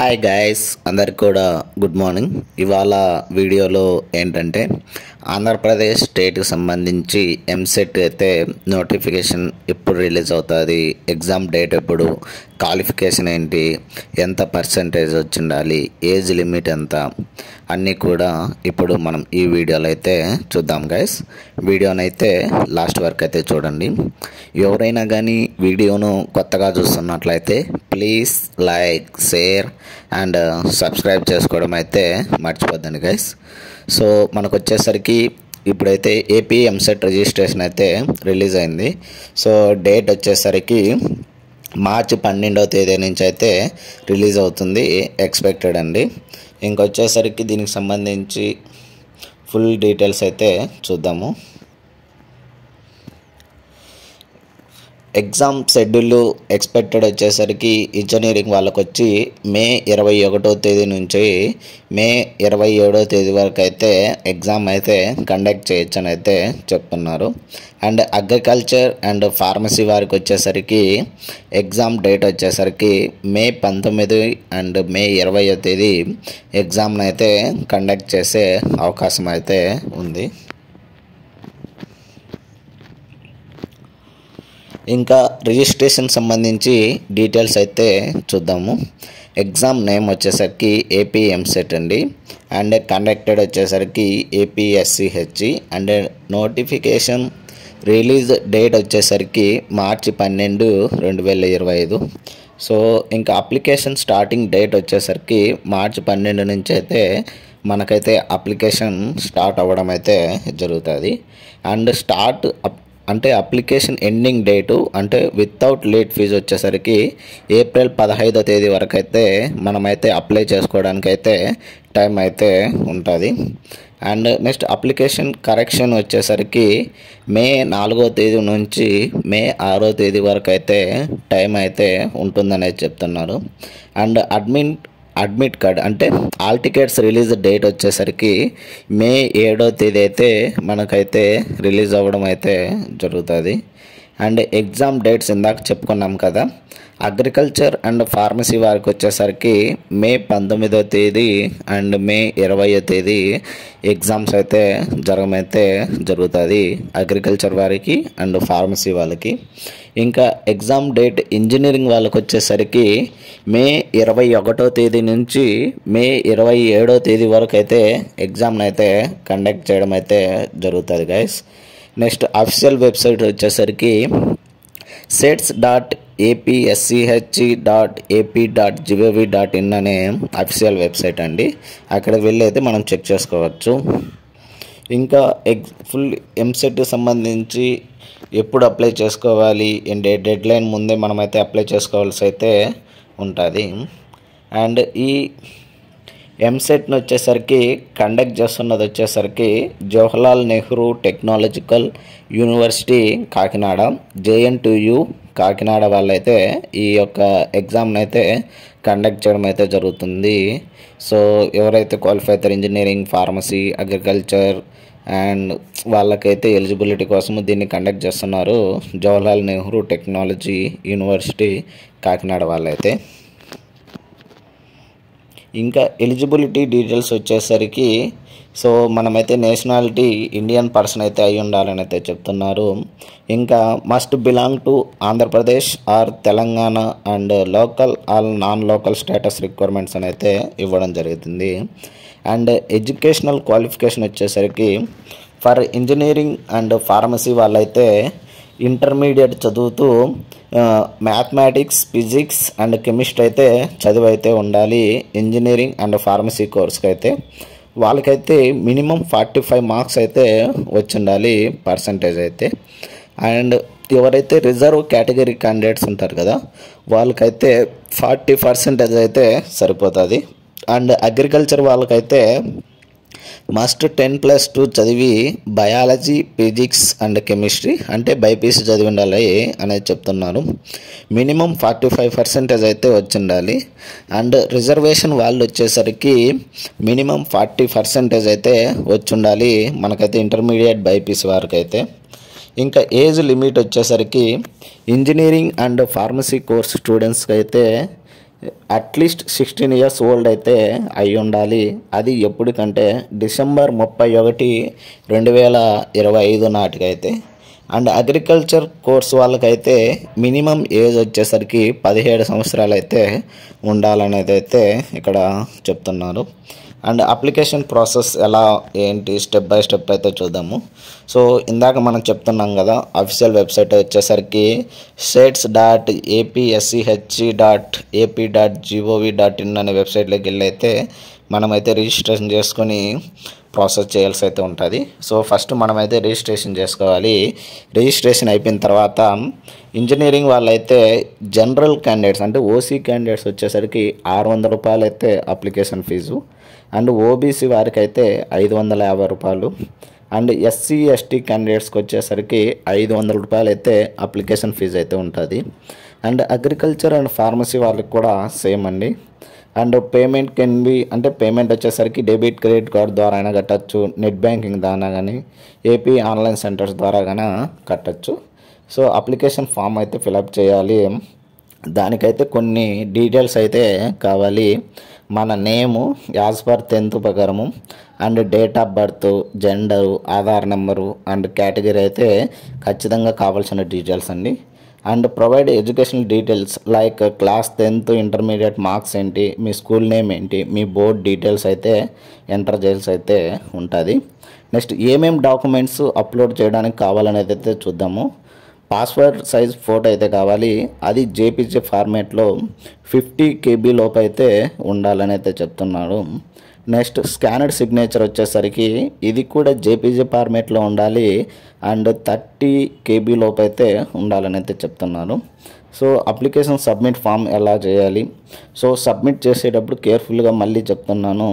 Hi guys, అందరికి కూడా good morning. ఇవాళ వీడియోలో ఏంటంటే ఆంధ్రప్రదేశ్ స్టేట్కి సంబంధించి ఎంసెట్ అయితే నోటిఫికేషన్ ఎప్పుడు రిలీజ్ అవుతుంది, ఎగ్జామ్ డేట్ ఎప్పుడు, క్వాలిఫికేషన్ ఏంటి, ఎంత పర్సంటేజ్ వచ్చిండాలి, ఏజ్ లిమిట్ ఎంత, అన్నీ కూడా ఇప్పుడు మనం ఈ వీడియోలో అయితే చూద్దాం గైస్. వీడియోనైతే లాస్ట్ వరకు అయితే చూడండి. ఎవరైనా కానీ వీడియోను కొత్తగా చూస్తున్నట్లయితే please like, share and subscribe చేసుకోవడం అయితే మర్చిపోద్దండి గైస్. సో మనకు వచ్చేసరికి ఇప్పుడైతే ఏపీ ఎంసెట్ రిజిస్ట్రేషన్ అయితే రిలీజ్ అయింది. సో డేట్ వచ్చేసరికి మార్చి 12వ తేదీ నుంచి అయితే రిలీజ్ అవుతుంది ఎక్స్పెక్టెడ్ అండి. ఇంకొచ్చేసరికి దీనికి సంబంధించి ఫుల్ డీటెయిల్స్ అయితే చూద్దాము. ఎగ్జామ్ షెడ్యూల్ ఎక్స్పెక్టెడ్ వచ్చేసరికి ఇంజనీరింగ్ వాళ్ళకు వచ్చి మే 21వ తేదీ నుంచి మే 27వ తేదీ వరకు అయితే ఎగ్జామ్ అయితే కండక్ట్ చేయొచ్చని అయితే చెప్తున్నారు. అండ్ అగ్రికల్చర్ అండ్ ఫార్మసీ వారికి వచ్చేసరికి ఎగ్జామ్ డేట్ వచ్చేసరికి మే 19 అండ్ మే 20వ తేదీ ఎగ్జామ్ని అయితే కండక్ట్ చేసే అవకాశం అయితే ఉంది. ఇంకా రిజిస్ట్రేషన్ సంబంధించి డీటెయిల్స్ అయితే చూద్దాము. ఎగ్జామ్ నేమ్ వచ్చేసరికి ఏపీ ఎంసెట్ అండి. అండ్ కండక్టెడ్ వచ్చేసరికి APSCHE. And notification release date వచ్చేసరికి మార్చి 12, 2025. సో ఇంకా అప్లికేషన్ స్టార్టింగ్ డేట్ వచ్చేసరికి మార్చి 12 నుంచి అయితే మనకైతే అప్లికేషన్ స్టార్ట్ అవ్వడం అయితే జరుగుతుంది. అండ్ అంటే అప్లికేషన్ ఎండింగ్ డేటు అంటే వితౌట్ లేట్ ఫీజు వచ్చేసరికి ఏప్రిల్ 15వ తేదీ వరకు అయితే మనమైతే అప్లై చేసుకోవడానికి అయితే టైం అయితే ఉంటుంది. అండ్ నెక్స్ట్ అప్లికేషన్ కరెక్షన్ వచ్చేసరికి మే 4వ తేదీ నుంచి మే 6వ తేదీ వరకు అయితే టైం అయితే ఉంటుందనేది చెప్తున్నారు. అండ్ అడ్మిట్ కార్డ్ అంటే ఆల్ టికెట్స్ రిలీజ్ డేట్ వచ్చేసరికి మే 7వ తేదీ అయితే మనకైతే రిలీజ్ అవ్వడం అయితే జరుగుతుంది. అండ్ ఎగ్జామ్ డేట్స్ ఇందాక చెప్పుకున్నాం కదా. అగ్రికల్చర్ అండ్ ఫార్మసీ వారికి వచ్చేసరికి మే 19వ తేదీ అండ్ మే 20వ తేదీ ఎగ్జామ్స్ అయితే జరగమైతే జరుగుతుంది అగ్రికల్చర్ వారికి అండ్ ఫార్మసీ వాళ్ళకి. ఇంకా ఎగ్జామ్ డేట్ ఇంజనీరింగ్ వాళ్ళకి వచ్చేసరికి మే 21వ తేదీ నుంచి మే 27వ తేదీ వరకు అయితే ఎగ్జామ్ని అయితే కండక్ట్ చేయడం అయితే జరుగుతుంది గైస్. నెక్స్ట్ అఫీషియల్ వెబ్సైట్ వచ్చేసరికి sets.apsch.ap.gov.in అనే అఫీషియల్ వెబ్సైట్ అండి. అక్కడ వెళ్ళి అయితే మనం చెక్ చేసుకోవచ్చు. ఇంకా ఫుల్ ఎంసెట్ సంబంధించి ఎప్పుడు అప్లై చేసుకోవాలి, డెడ్ లైన్ ముందే మనమైతే అప్లై చేసుకోవాల్సి అయితే ఉంటుంది. అండ్ ఈ ఎంసెట్ని వచ్చేసరికి కండక్ట్ చేస్తున్నది వచ్చేసరికి Jawaharlal Nehru technological university Kakinada, JNTU Kakinada వాళ్ళైతే ఈ యొక్క ఎగ్జామ్ని అయితే కండక్ట్ చేయడం అయితే జరుగుతుంది. సో ఎవరైతే క్వాలిఫై అవుతారు ఇంజనీరింగ్, ఫార్మసీ, అగ్రికల్చర్ అండ్ వాళ్ళకైతే ఎలిజిబిలిటీ కోసం దీన్ని కండక్ట్ చేస్తున్నారు జవహర్లాల్ నెహ్రూ టెక్నాలజీ యూనివర్సిటీ కాకినాడ వాళ్ళైతే. ఇంకా ఎలిజిబిలిటీ డీటెయిల్స్ వచ్చేసరికి సో మనమైతే నేషనాలిటీ ఇండియన్ పర్సన్ అయితే అయి ఉండాలని అయితే చెప్తున్నారు. ఇంకా must belong to Andhra Pradesh or Telangana and local all non local status requirements అని అయితే ఇవ్వడం జరుగుతుంది. అండ్ ఎడ్యుకేషనల్ క్వాలిఫికేషన్ వచ్చేసరికి ఫర్ ఇంజనీరింగ్ అండ్ ఫార్మసీ వాళ్ళైతే ఇంటర్మీడియట్ చదువుతూ మ్యాథమెటిక్స్, ఫిజిక్స్ అండ్ కెమిస్ట్రీ అయితే చదువు అయితే ఉండాలి. ఇంజనీరింగ్ అండ్ ఫార్మసీ కోర్స్కి అయితే వాళ్ళకైతే మినిమం 45 మార్క్స్ అయితే వచ్చి ఉండాలి పర్సంటేజ్ అయితే. అండ్ ఎవరైతే రిజర్వ్ కేటగిరీ క్యాండిడేట్స్ ఉంటారు కదా వాళ్ళకైతే 40% అయితే సరిపోతుంది. అండ్ అగ్రికల్చర్ వాళ్ళకైతే మస్ట్ 10+2 చదివి బయాలజీ, ఫిజిక్స్ అండ్ కెమిస్ట్రీ అంటే బైపీసీ చదివి ఉండాలి అనేది చెప్తున్నారు. మినిమం 45% అయితే వచ్చి ఉండాలి. అండ్ రిజర్వేషన్ వాళ్ళు వచ్చేసరికి మినిమం 40% అయితే వచ్చి ఉండాలి మనకైతే ఇంటర్మీడియట్ బైపీసీ వారికి అయితే. ఇంకా ఏజ్ లిమిట్ వచ్చేసరికి ఇంజనీరింగ్ అండ్ ఫార్మసీ కోర్స్ స్టూడెంట్స్కి అయితే అట్లీస్ట్ 16 ఇయర్స్ ఓల్డ్ అయితే అయి ఉండాలి. అది ఎప్పటికంటే డిసెంబర్ 31, 2025 నాటికైతే. అండ్ అగ్రికల్చర్ కోర్స్ వాళ్ళకైతే మినిమం ఏజ్ వచ్చేసరికి 17 సంవత్సరాలు అయితే ఉండాలనేది అయితే ఇక్కడ చెప్తున్నారు. అండ్ అప్లికేషన్ ప్రాసెస్ ఎలా ఏంటి స్టెప్ బై స్టెప్ అయితే చూద్దాము. సో ఇందాక మనం చెప్తున్నాం కదా, అఫీషియల్ వెబ్సైట్ వచ్చేసరికి sets.apsch.ap.gov.in అనే వెబ్సైట్లోకి వెళ్ళి అయితే మనమైతే రిజిస్ట్రేషన్ చేసుకొని ప్రాసెస్ చేయాల్సి అయితే ఉంటుంది. సో ఫస్ట్ మనమైతే రిజిస్ట్రేషన్ చేసుకోవాలి. రిజిస్ట్రేషన్ అయిపోయిన తర్వాత ఇంజనీరింగ్ వాళ్ళైతే జనరల్ క్యాండిడేట్స్ అంటే ఓసీ క్యాండిడేట్స్ వచ్చేసరికి 600 రూపాయలు అయితే అప్లికేషన్ ఫీజు. అండ్ ఓబీసీ వారికి అయితే 550 రూపాయలు. అండ్ ఎస్సీ ఎస్టీ క్యాండిడేట్స్కి వచ్చేసరికి 500 రూపాయలు అయితే అప్లికేషన్ ఫీజు అయితే ఉంటుంది. అండ్ అగ్రికల్చర్ అండ్ ఫార్మసీ వాళ్ళకి కూడా సేమ్ అండి. అండ్ పేమెంట్ పేమెంట్ వచ్చేసరికి డెబిట్ క్రెడిట్ కార్డ్ ద్వారా అయినా కట్టచ్చు, నెట్ బ్యాంకింగ్ ద్వారా కానీ, ఏపీ ఆన్లైన్ సెంటర్స్ ద్వారా కానీ కట్టచ్చు. సో అప్లికేషన్ ఫామ్ అయితే ఫిలప్ చేయాలి. దానికైతే కొన్ని డీటెయిల్స్ అయితే కావాలి. మన నేము యాజ్ పర్ 10th ప్రకారము, and date of birth, gender, Aadhaar number and category అయితే ఖచ్చితంగా కావాల్సిన డీటెయిల్స్ అండి. And provide educational details like class 10th intermediate marks ఏంటి, మీ స్కూల్ నేమ్ ఏంటి, మీ బోర్డ్ డీటెయిల్స్ అయితే ఎంటర్ చేయాల్సి అయితే ఉంటుంది. నెక్స్ట్ ఏమేమి డాక్యుమెంట్స్ అప్లోడ్ చేయడానికి కావాలనేది అయితే చూద్దాము. పాస్వర్డ్ సైజ్ ఫోటో అయితే కావాలి. అది జేపీజీ ఫార్మేట్లో 50 KB లోపు అయితే ఉండాలని అయితే చెప్తున్నాడు. నెక్స్ట్ స్కానర్డ్ సిగ్నేచర్ వచ్చేసరికి ఇది కూడా జేపీజీ ఫార్మేట్లో ఉండాలి. అండ్ 30 KB లోపు అయితే ఉండాలని అయితే చెప్తున్నారు. సో అప్లికేషన్ సబ్మిట్ ఫామ్ ఎలా చేయాలి? సో సబ్మిట్ చేసేటప్పుడు కేర్ఫుల్గా మళ్ళీ చెప్తున్నాను,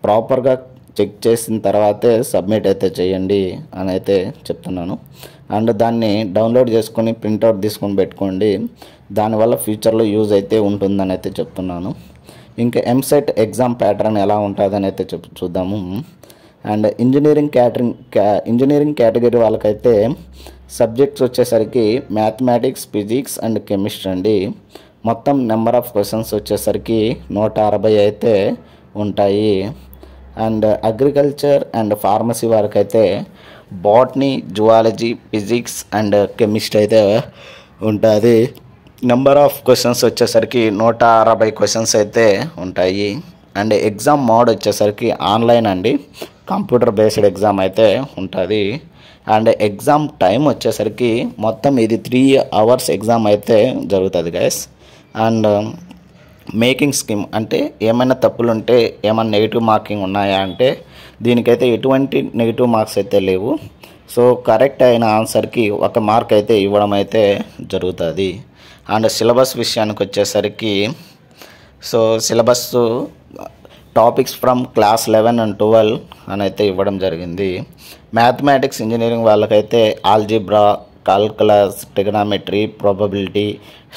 ప్రాపర్గా చెక్ చేసిన తర్వాతే సబ్మిట్ అయితే చేయండి అని అయితే చెప్తున్నాను. అండ్ దాన్ని డౌన్లోడ్ చేసుకొని ప్రింట్అవుట్ తీసుకొని పెట్టుకోండి, దానివల్ల ఫ్యూచర్లో యూజ్ అయితే ఉంటుందని అయితే చెప్తున్నాను. ఇంకా ఎంసెట్ ఎగ్జామ్ ప్యాటర్న్ ఎలా ఉంటుందని అయితే చూద్దాము. అండ్ ఇంజనీరింగ్ కేటగిరీ వాళ్ళకైతే సబ్జెక్ట్స్ వచ్చేసరికి మ్యాథమెటిక్స్, ఫిజిక్స్ అండ్ కెమిస్ట్రీ అండి. మొత్తం నెంబర్ ఆఫ్ క్వశ్చన్స్ వచ్చేసరికి 160 అయితే ఉంటాయి. అండ్ అగ్రికల్చర్ అండ్ ఫార్మసీ వారికైతే botany, zoology, physics and chemistry అయితే ఉంటుంది. నెంబర్ ఆఫ్ క్వశ్చన్స్ వచ్చేసరికి 160 క్వశ్చన్స్ అయితే ఉంటాయి. అండ్ ఎగ్జామ్ మోడ్ వచ్చేసరికి ఆన్లైన్ అండి, కంప్యూటర్ బేస్డ్ ఎగ్జామ్ అయితే ఉంటుంది. అండ్ ఎగ్జామ్ టైం వచ్చేసరికి మొత్తం ఇది 3 hours ఎగ్జామ్ అయితే జరుగుతుంది గైస్. అండ్ మేకింగ్ స్కీమ్ అంటే ఏమైనా తప్పులు ఉంటే ఏమైనా నెగిటివ్ మార్కింగ్ ఉన్నాయా అంటే దీనికైతే ఎటువంటి నెగిటివ్ మార్క్స్ అయితే లేవు. సో కరెక్ట్ అయిన ఆన్సర్కి 1 మార్క్ అయితే ఇవ్వడం అయితే జరుగుతుంది. అండ్ సిలబస్ విషయానికి వచ్చేసరికి so syllabus topics from class 11 and 12 అని అయితే ఇవ్వడం జరిగింది. మ్యాథమెటిక్స్ ఇంజనీరింగ్ వాళ్ళకైతే algebra, calculus, trigonometry, probability,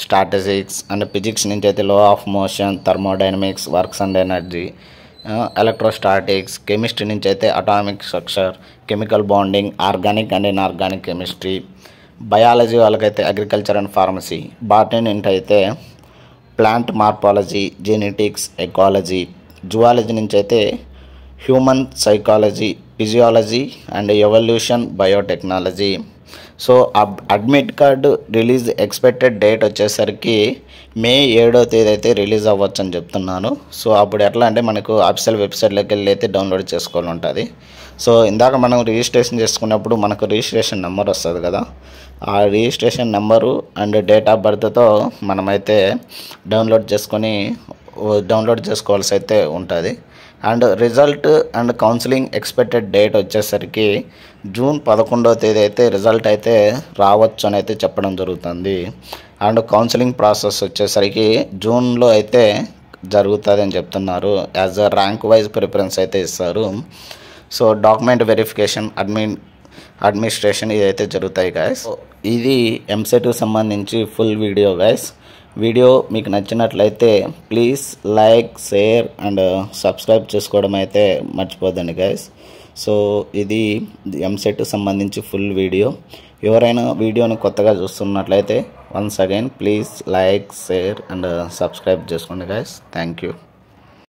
statistics and physics నుంచి అయితే law of motion, thermodynamics, works and energy, electrostatics, chemistry నుంచి అయితే atomic structure, chemical bonding, organic and inorganic chemistry, biology వాళ్ళకైతే అగ్రికల్చర్ అండ్ ఫార్మసీ, బాటనీ నుంచి అయితే plant మార్పాలజీ, genetics, ecology, zoology నుంచి అయితే human psychology, physiology and evolution, biotechnology. So admit card release expected date వచ్చేసరికి May 7వ తేదీ అయితే రిలీజ్ అవ్వచ్చు అని చెప్తున్నాను. సో అప్పుడు ఎట్లా అంటే మనకు అఫీషియల్ వెబ్సైట్లోకి వెళ్ళి అయితే డౌన్లోడ్ చేసుకోవాలి ఉంటుంది. సో ఇందాక మనం రిజిస్ట్రేషన్ చేసుకున్నప్పుడు మనకు రిజిస్ట్రేషన్ నెంబర్ వస్తుంది కదా, ఆ registration number and date of బర్త్తో మనమైతే డౌన్లోడ్ చేసుకోవాల్సి అయితే ఉంటుంది. And result and counselling expected date వచ్చేసరికి June 11వ తేదీ అయితే రిజల్ట్ అయితే రావచ్చు అని అయితే చెప్పడం జరుగుతుంది. అండ్ కౌన్సిలింగ్ ప్రాసెస్ వచ్చేసరికి జూన్లో అయితే జరుగుతుంది అని చెప్తున్నారు. As a rank wise preference అయితే ఇస్తారు. సో డాక్యుమెంట్ వెరిఫికేషన్, అడ్మినిస్ట్రేషన్ ఇదైతే జరుగుతాయి గైస్. ఇది ఎంసెట్కి సంబంధించి ఫుల్ వీడియో గైస్. వీడియో మీకు నచ్చినట్లయితే please like, share and subscribe చేసుకోవడం అయితే మర్చిపోద్దండి గైస్. సో ఇది ఎంసెట్కి సంబంధించి ఫుల్ వీడియో. ఎవరైనా వీడియోని కొత్తగా చూస్తున్నట్లయితే once again please like share and subscribe చేసుకోండి గైస్. Thank you.